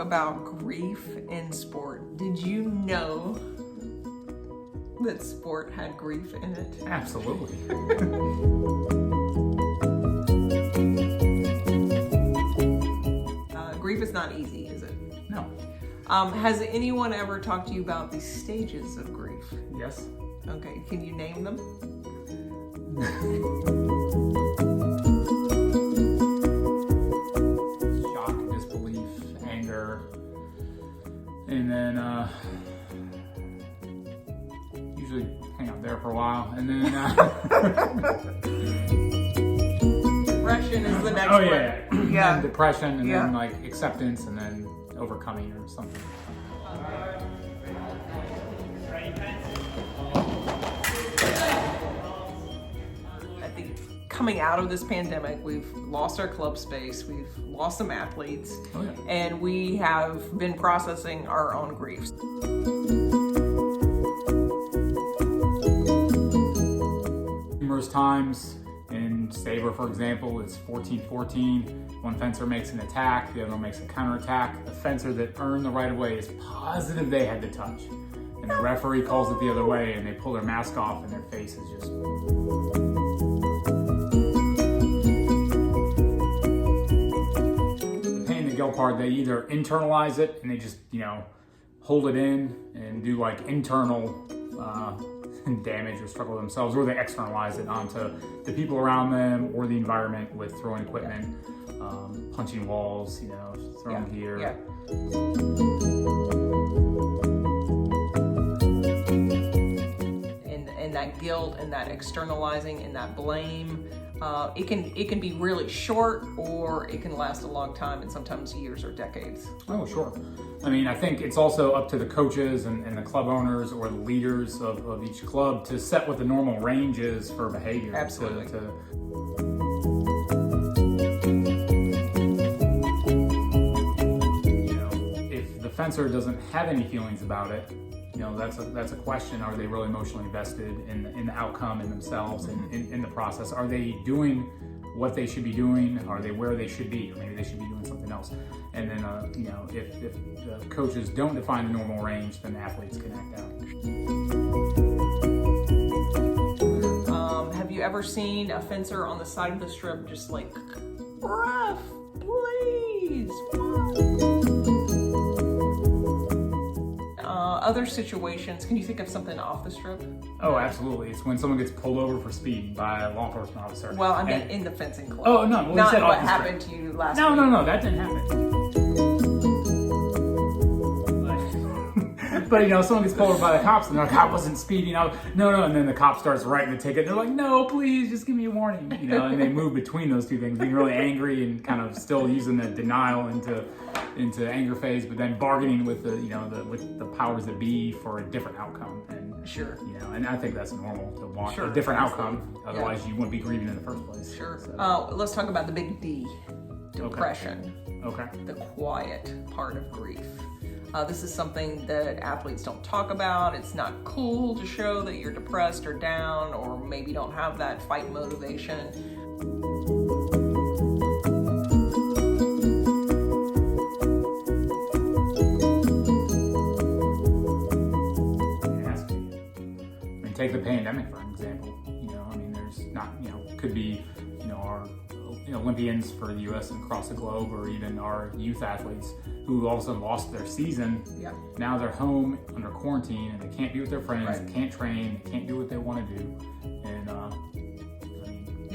about grief in sport. Did you know that sport had grief in it? Absolutely. Grief is not easy, is it? No. Has anyone ever talked to you about the stages of grief? Yes. Okay, can you name them? Shock, disbelief, anger, and then usually hang out there for a while, and then Depression is the next oh one. yeah, and depression, and Yeah. then like acceptance, and then overcoming or something. I think coming out of this pandemic, we've lost our club space, we've lost some athletes, Oh, yeah. and we have been processing our own griefs. Numerous times in Sabre, for example, it's 14-14. One fencer makes an attack, the other one makes a counterattack. The fencer that earned the right of way is positive they had the touch. And the referee calls it the other way, and they pull their mask off, and their face is just... The pain in the guilt part, they either internalize it, and they just, hold it in and do like internal damage or struggle themselves, or they externalize it onto the people around them or the environment with throwing equipment, punching walls, throwing gear. Yeah. And that guilt and that externalizing and that blame, it can be really short, or it can last a long time, and sometimes years or decades. Oh, sure. I mean, I think it's also up to the coaches and the club owners or the leaders of each club to set what the normal range is for behavior. Absolutely. If the fencer doesn't have any feelings about it, that's a question. Are they really emotionally invested in the outcome and themselves and in the process? Are they doing what they should be doing? Are they where they should be? Or maybe they should be doing something else. And then, if the coaches don't define the normal range, then the athletes can act out. Have you ever seen a fencer on the side of the strip just like, ref, please? Other situations, can you think of something off the strip? Oh, absolutely. It's when someone gets pulled over for speed by a law enforcement officer. Well, I mean, in the fencing club. Oh, no. Well, Not you said what off the happened strip. to you last No, week. no, that didn't happen. But someone gets pulled over by the cops and the cop wasn't speeding. No, and then the cop starts writing the ticket. They're like, no, please, just give me a warning. And they move between those two things, being really angry and kind of still using the denial into anger phase, but then bargaining with with the powers that be for a different outcome. And Sure. and I think that's normal to want Sure, a different absolutely. outcome. Otherwise, you wouldn't be grieving in the first place. Sure. So, Let's talk about the big D, depression. okay. The quiet part of grief. This is something that athletes don't talk about. It's not cool to show that you're depressed or down, or maybe don't have that fight motivation. Take the pandemic for an example. There's not, could be, our Olympians for the U.S. and across the globe, or even our youth athletes who also lost their season. Yeah. Now they're home under quarantine and they can't be with their friends, Right. they can't train, they can't do what they want to do. And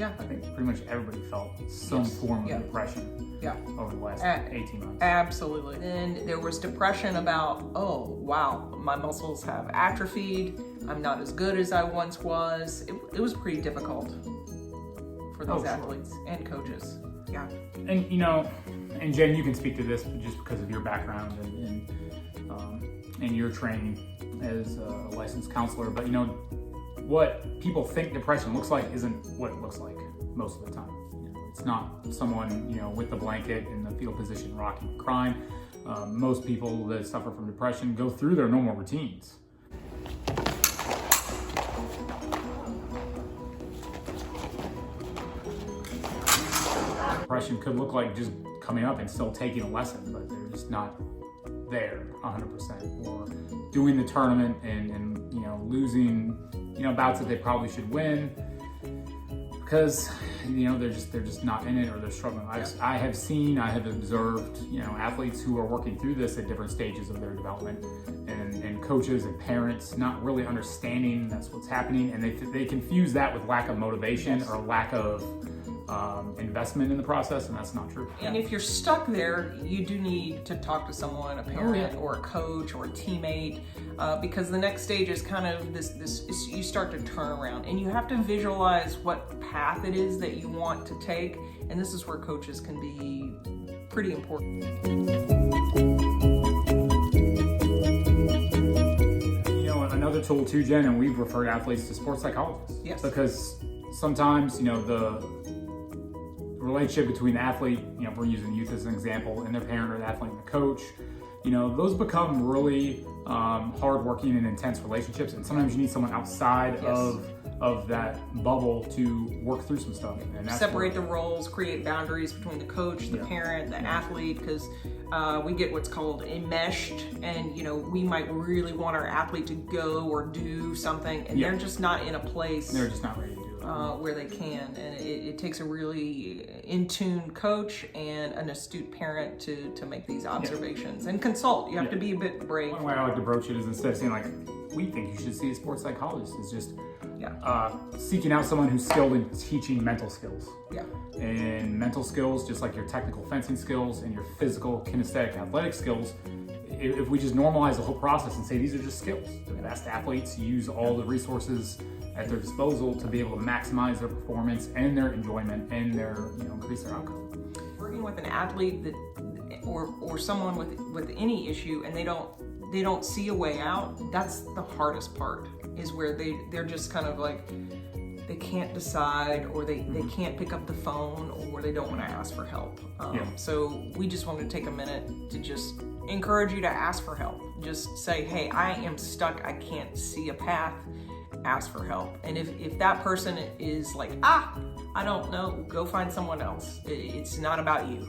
I think pretty much everybody felt some form of depression over the last 18 months. Absolutely. Then there was depression about, oh, wow, my muscles have atrophied. I'm not as good as I once was. It was pretty difficult for those athletes and coaches. Yeah. And and Jen, you can speak to this just because of your background and your training as a licensed counselor. But what people think depression looks like isn't what it looks like most of the time. It's not someone with the blanket in the fetal position rocking and crying. Most people that suffer from depression go through their normal routines. Depression could look like just coming up and still taking a lesson, but they're just not there 100%, or doing the tournament and losing bouts that they probably should win because they're just not in it, or they're struggling. I have observed athletes who are working through this at different stages of their development, and coaches and parents not really understanding that's what's happening, and they confuse that with lack of motivation or lack of investment in the process, and that's not true. And if you're stuck there, you do need to talk to someone, a parent or a coach or a teammate, because the next stage is kind of this you start to turn around, and you have to visualize what path it is that you want to take, and this is where coaches can be pretty important. Another tool too, Jen, and we've referred athletes to sports psychologists. Yes. Because sometimes, the relationship between the athlete, if we're using youth as an example, and their parent, or the athlete and the coach, those become really hardworking and intense relationships, and sometimes you need someone outside of that bubble to work through some stuff. And that's separate the roles, create boundaries between the coach, the parent, the athlete, because we get what's called enmeshed, and we might really want our athlete to go or do something, and they're just not in a place. They're just not ready to do it. Where they can, and it takes a really in-tune coach and an astute parent to make these observations and consult. You have to be a bit brave. One way I like to broach it is, instead of saying like, we think you should see a sports psychologist, is just seeking out someone who's skilled in teaching mental skills. Yeah. And mental skills, just like your technical fencing skills and your physical kinesthetic athletic skills, if we just normalize the whole process and say these are just skills, the best athletes use all the resources at their disposal to be able to maximize their performance and their enjoyment and their increase their outcome. Working with an athlete that or someone with any issue, and they don't see a way out, that's the hardest part, is where they're just kind of like, they can't decide, or they can't pick up the phone, or they don't want to ask for help. So we just wanted to take a minute to just encourage you to ask for help. Just say, hey, I am stuck, I can't see a path. Ask for help. And if that person is like, I don't know, go find someone else. It's not about you.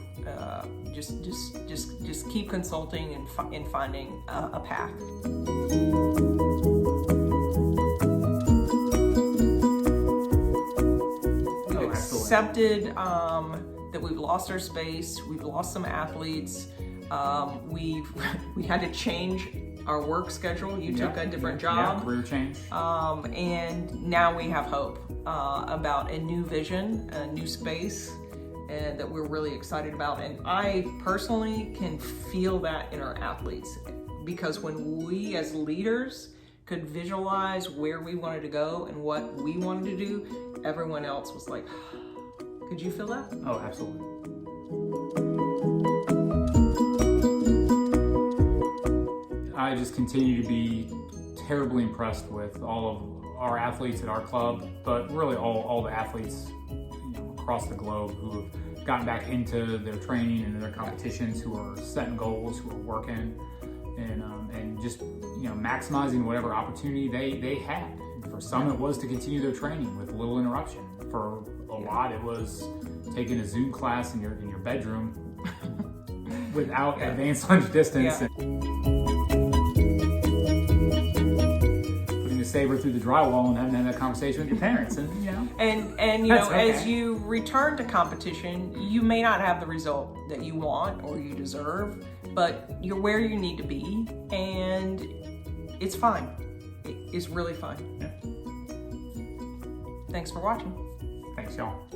Just keep consulting and finding a path. We've accepted that we've lost our space. We've lost some athletes. We had to change our work schedule. You took a different job. Career change. And now we have hope about a new vision, a new space, and that we're really excited about. And I personally can feel that in our athletes, because when we as leaders could visualize where we wanted to go and what we wanted to do, everyone else was like, could you feel that? Oh, absolutely. I just continue to be terribly impressed with all of our athletes at our club, but really all the athletes across the globe who have gotten back into their training and their competitions, who are setting goals, who are working, and just maximizing whatever opportunity they had. For some, it was to continue their training with little interruption. For a lot, it was taking a Zoom class in your bedroom without advanced lunge distance. Saber through the drywall and having that conversation with your parents, and as you return to competition, you may not have the result that you want or you deserve, but you're where you need to be, and it's fine. It's really fine. Yeah. Thanks for watching. Thanks, y'all.